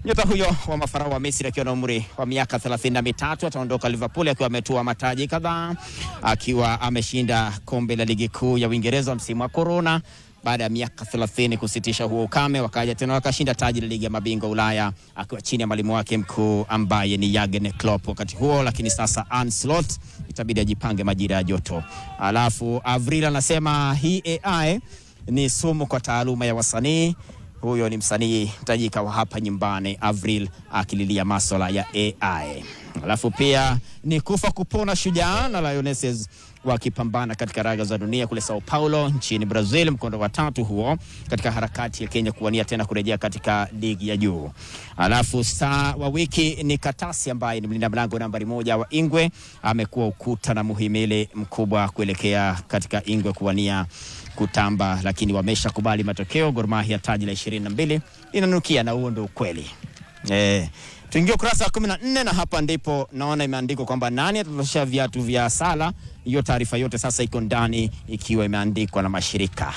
Nyota huyo wa mafarao wa Misri akiwa na umri wa miaka 33 ataondoka Liverpool akiwa ametua mataji kadhaa, akiwa ameshinda kombe la ligi kuu ya Uingereza msimu wa corona. Baada ya miaka 30 kusitisha huo ukame, wakaja tena wakashinda taji la ligi ya mabingwa Ulaya akiwa chini ya mwalimu wake mkuu ambaye ni Jurgen Klopp wakati huo. Lakini sasa Arne Slot itabidi ajipange majira ya joto. Alafu Avril anasema hii AI ni sumu kwa taaluma ya wasanii. Huyo ni msanii mtajika wa hapa nyumbani, Avril, akililia masuala ya AI. Alafu pia ni kufa kupona shujaa na Lionesses wakipambana katika raga za dunia kule Sao Paulo nchini Brazil, mkondo wa 3 huo katika harakati ya Kenya kuwania tena kurejea katika ligi ya juu. Alafu star wa wiki ni Katasi ambaye ni mlinda mlango nambari 1 wa Ingwe, amekuwa ukuta na muhimili mkubwa kuelekea katika Ingwe kuwania kutamba, lakini wameshakubali matokeo. Gor Mahia taji la 22 inanukia, na huo ndio ukweli. Tuingie ukurasa wa 14 na hapa ndipo naona imeandikwa kwamba nani atatosha viatu vya sala. Hiyo taarifa yote sasa iko ndani ikiwa imeandikwa na mashirika.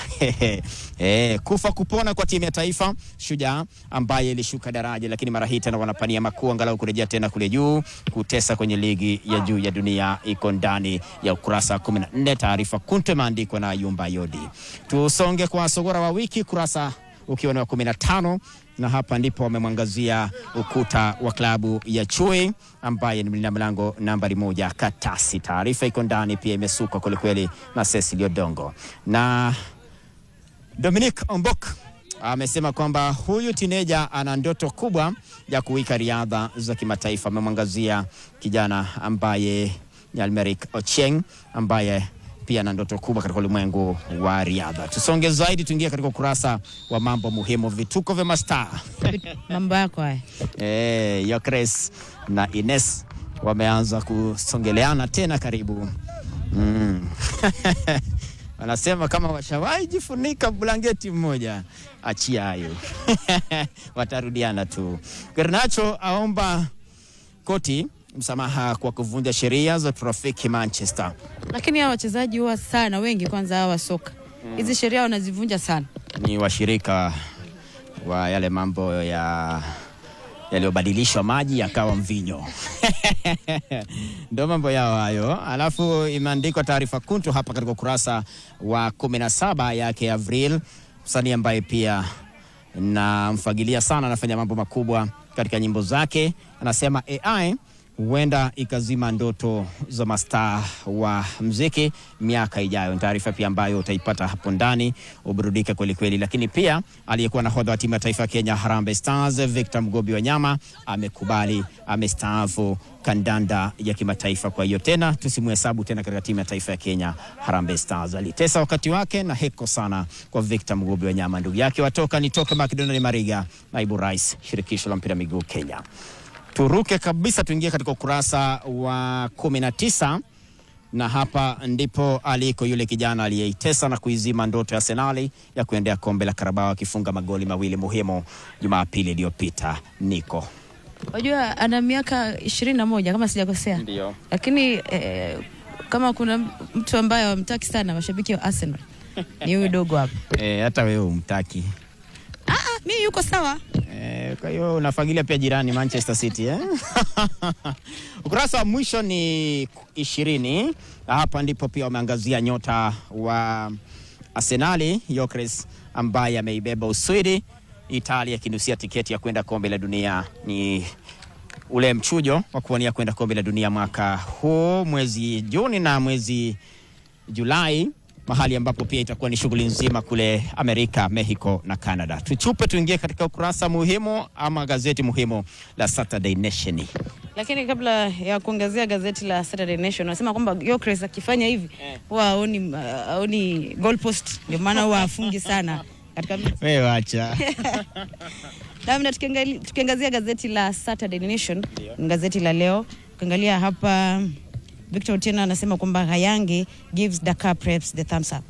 Kufa kupona kwa timu ya taifa Shujaa ambaye ilishuka daraja, lakini mara hii tena wanapania makuu angalau kurejea tena kule juu kutesa kwenye ligi ya juu ya dunia, iko ndani ya ukurasa wa 14. Taarifa kuntu imeandikwa na Yumba Yodi. Tusonge kwa sogora wa wiki, kurasa ukiwa ni wa 15 na hapa ndipo wamemwangazia ukuta wa klabu ya Chui ambaye ni mlinda mlango nambari 1 Katasi. Taarifa iko ndani pia imesuka kweli kweli na Cecilio Dongo. Na Dominic Ombok amesema kwamba huyu teenager ana ndoto kubwa ya kuwika riadha za kimataifa. Amemwangazia kijana ambaye ni Almeric Ochieng ambaye pia na ndoto kubwa katika ulimwengu wa riadha. Tusonge zaidi, tuingie katika ukurasa wa mambo muhimu, vituko vya mastaa. Mambo yako haya. Yokres na Ines wameanza kusongeleana tena karibu. Wanasema kama washawahi jifunika blanketi mmoja, achia hayo. Watarudiana tu. Garnacho aomba koti msamaha kwa kuvunja sheria za trafiki Manchester. Lakini hao wachezaji huwa sana wengi, kwanza hawa soka hizi sheria wanazivunja sana. Ni washirika wa yale mambo yaliyobadilishwa maji yakawa mvinyo. Ndio mambo yao hayo. Alafu imeandikwa taarifa kuntu hapa katika ukurasa wa 17 yake Avril, msanii ambaye pia na mfagilia sana, anafanya mambo makubwa katika nyimbo zake. Anasema AI huenda ikazima ndoto za mastaa wa muziki miaka ijayo. Taarifa pia ambayo utaipata hapo ndani, uburudike kweli kweli. Lakini pia aliyekuwa nahodha wa timu ya taifa ya Kenya Harambee Stars Victor Mugobi Wanyama amekubali amestaafu kandanda ya kimataifa. Kwa hiyo tena tusimuhesabu tena katika timu ya taifa ya Kenya Harambee Stars. Alitesa wakati wake na heko sana kwa Victor Mugobi Wanyama. Ndugu yake watoka nitoke McDonald Mariga, naibu rais shirikisho la mpira miguu Kenya. Turuke kabisa tuingie katika ukurasa wa 19 na hapa ndipo aliko yule kijana aliyeitesa na kuizima ndoto ya Arsenal ya kuendea kombe la Carabao akifunga magoli mawili muhimu Jumapili iliyopita. Nico, unajua ana miaka 21 kama sijakosea. Ndio. Lakini kama kuna mtu ambaye wamtaki sana mashabiki wa Arsenal ni huyu dogo hapa. Hata wewe umtaki. Mimi yuko sawa. Kwa hiyo unafagilia pia jirani Manchester City Ukurasa wa mwisho ni 20. Hapa ndipo pia wameangazia nyota wa Arsenal Gyökeres ambaye ameibeba Uswidi Italia kinusia tiketi ya kwenda kombe la dunia. Ni ule mchujo wa kuwania kwenda kombe la dunia mwaka huu mwezi Juni na mwezi Julai, mahali ambapo pia itakuwa ni shughuli nzima kule Amerika, Mexico na Canada. Tuchupe tuingie katika ukurasa muhimu ama gazeti muhimu la Saturday Nation. Lakini kabla ya kuongezea gazeti la Saturday Nation, nasema kwamba Gyökeres akifanya hivi huwa haoni goal post, ndio maana huwa afungi sana katika wewe acha. Na tukiangazia gazeti la Saturday Nation, gazeti la leo, ukiangalia hapa Victor Otieno anasema kwamba Hayange gives Dakar Preps the thumbs up.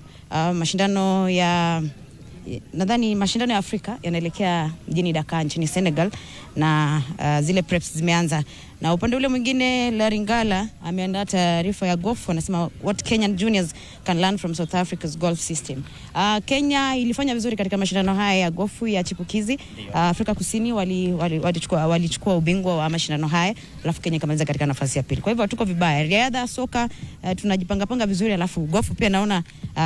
Mashindano ya Afrika yanaelekea mjini Dakar nchini Senegal na zile preps zimeanza. Na upande ule mwingine Laringala ameandaa taarifa ya golf, anasema what Kenyan juniors can learn from South Africa's golf system. Kenya ilifanya vizuri katika mashindano haya ya golf ya chipukizi. Afrika Kusini walichukua ubingwa wa mashindano haya, alafu Kenya ikamaliza katika nafasi ya pili. Kwa hivyo hatuko vibaya. Riadha, soka tunajipanga vizuri, alafu golf pia naona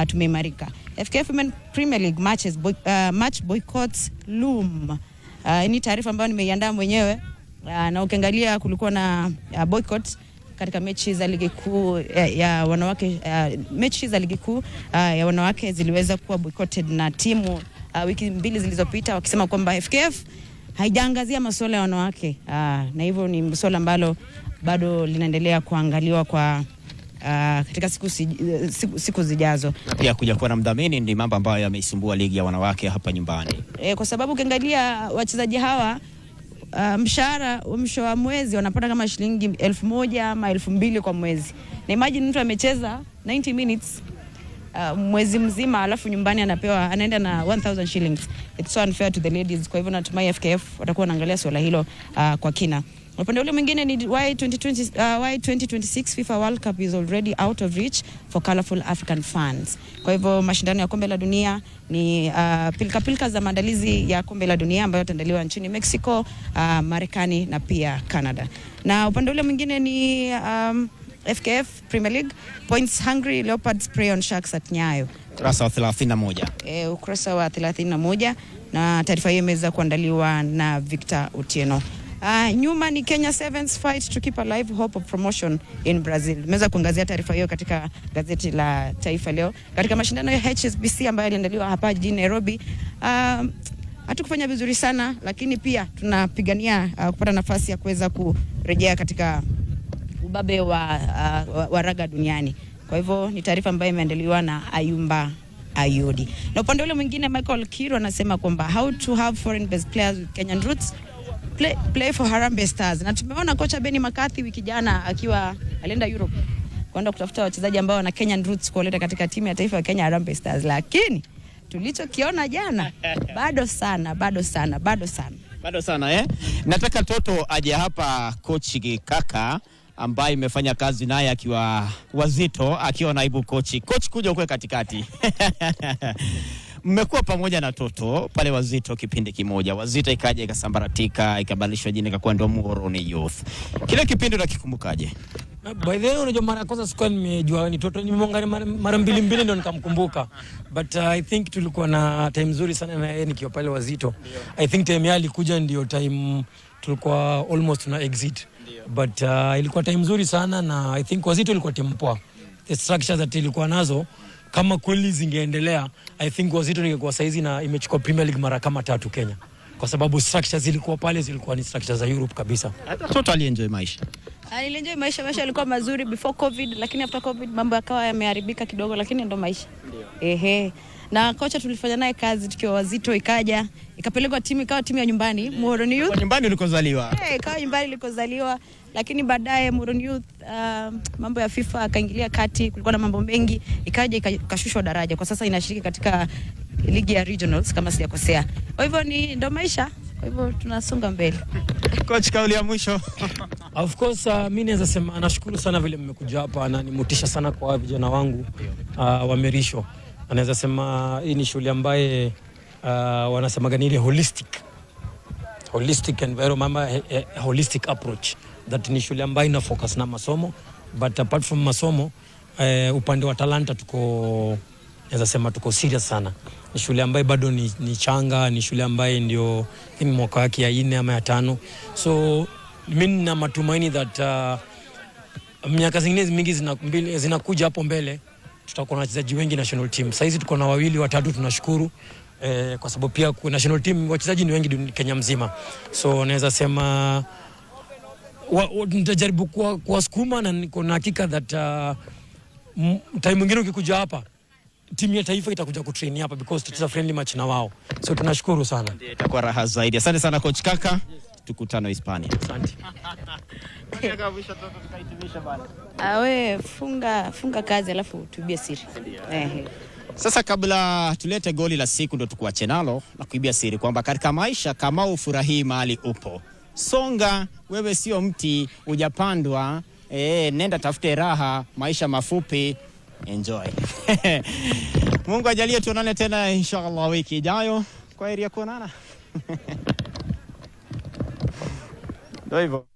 tumeimarika. FKF Women Premier League match boycotts loom. Ni taarifa ambayo nimeiandaa mwenyewe. Na ukiangalia kulikuwa na boycott katika mechi za ligi kuu ya wanawake. Mechi za ligi kuu ya wanawake ziliweza kuwa boycotted na timu wiki 2 zilizopita, wakisema kwamba FKF haijaangazia masuala ya wanawake, na hivyo ni masuala ambalo bado linaendelea kuangaliwa kwa katika siku zijazo. Pia kuja kuwa na mdhamini ni mambo ambayo yameisumbua ligi ya wanawake hapa nyumbani. Kwa sababu ukiangalia wachezaji hawa mshahara mwisho wa mwezi wanapata kama shilingi 1,000 ama 2,000 kwa mwezi. Na imagine mtu amecheza 90 minutes mwezi mzima alafu nyumbani anaenda na 1000 shillings. It's so unfair to the ladies. Kwa hivyo natumai FKF watakuwa wanaangalia swala hilo kwa kina. Upande ule mwingine ni why 2026 FIFA World Cup is already out of reach for colorful African fans. Kwa hivyo mashindano ya kombe la dunia ni pilika za maandalizi ya kombe la dunia ambayo yataandaliwa nchini Mexico, Marekani na pia Canada. Na upande ule mwingine ni FKF Premier League, points hungry Leopards prey on Sharks at Nyayo. Ukurasa wa 31. Ukurasa wa 31, na taarifa hiyo imeweza kuandaliwa na Victor Otieno. Nyuma ni Kenya Sevens fight to keep alive hope of promotion in Brazil. Nimeweza kuangazia taarifa hiyo katika gazeti la Taifa Leo. Katika mashindano ya HSBC ambayo yaliandaliwa hapa jijini Nairobi, hatukufanya vizuri sana, lakini pia tunapigania kupata nafasi ya kuweza kurejea katika ubabe wa raga duniani. Kwa hivyo ni taarifa ambayo imeandaliwa na Ayumba Ayodi. Na upande ule mwingine Michael Kiro anasema kwamba how to have foreign based players with Kenyan roots play for Harambee Stars. Na tumeona kocha Benny McCarthy wiki jana akiwa alienda Europe kwenda kutafuta wachezaji ambao wana Kenyan roots kuleta katika timu ya taifa ya Kenya Harambee Stars, lakini tulichokiona jana bado sana. Nataka Toto aje hapa, coach Kaka ambaye imefanya kazi naye akiwa Wazito, akiwa naibu coach. Coach, kuja ukwe katikati. Mmekuwa pamoja na Toto pale Wazito kipindi kimoja. Wazito ikaja ikasambaratika, ikabadilishwa jina ikakuwa ndio Muhoroni Youth. Kile kipindi unakikumbukaje? By the way, unajua mara kwanza sikuwa nimejua ni Toto, nimeongea mara mbili ndio nikamkumbuka. But I think tulikuwa na time nzuri sana na yeye nikiwa pale Wazito. I think time yake alikuja ndio time tulikuwa almost na exit. But ilikuwa time nzuri sana na I think Wazito ilikuwa timu poa. The structures that ilikuwa nazo kama kweli zingeendelea, I think Wazito ingekuwa saizi na imechukua Premier League mara kama 3 Kenya. Kwa sababu structures zilikuwa pale zilikuwa ni structures za Europe kabisa. Hata Toto alienjoy maisha. Alienjoy maisha yalikuwa mazuri before COVID, lakini after COVID mambo yakawa yameharibika kidogo, lakini ndo maisha. Ndio. Na kocha tulifanya naye kazi tukiwa Wazito, ikaja ikapelekwa timu, ikawa timu ya nyumbani Muhoroni Youth. Nyumbani ulikozaliwa. Ikawa nyumbani nilikozaliwa, lakini baadaye Muhoroni Youth mambo ya FIFA akaingilia kati, kulikuwa na mambo mengi, ikaja ikashushwa daraja. Kwa sasa inashiriki katika ligi ya regionals kama sijakosea. Kwa hivyo ndo maisha. Kwa hivyo tunasonga mbele. Coach, kauli ya mwisho. Of course, mimi naweza sema nashukuru sana vile mmekuja hapa na nimutisha sana kwa vijana wangu wa Merisho. Anaweza sema hii ni shule ambaye wanasema gani ile holistic environment, holistic approach. That ni shule ambayo ina focus na masomo, but apart from masomo upande wa talanta naweza sema tuko serious sana. Ni shule ambayo bado ni changa, ni shule ambayo ndio mwaka wake ya 4 ama ya 5. So mimi nina matumaini that miaka zingine mingi zinakuja hapo mbele tutakuwa na wachezaji wengi national team. Sasa hizi tuko na 2 watatu, tunashukuru kwa sababu pia kwa national team wachezaji ni wengi Kenya mzima. So naweza sema nitajaribu kuwasukuma na niko na hakika that time mwingine ukikuja hapa timu ya taifa itakuja kutrain hapa because tutacheza friendly match na wao. So tunashukuru sana. Ndio itakuwa raha zaidi. Asante sana coach Kaka. Tukutane Hispania. Asante. Awe funga kazi alafu tuibie siri. Sasa kabla tulete goli la siku ndo tukuache nalo na kuibia siri kwamba katika maisha kama ufurahii mahali upo. Songa, wewe sio mti hujapandwa. Nenda tafute raha, maisha mafupi. Enjoy. Mungu ajalie tuonane tena inshallah wiki ijayo. Kwa heri ya kuonana. Ndio hivyo.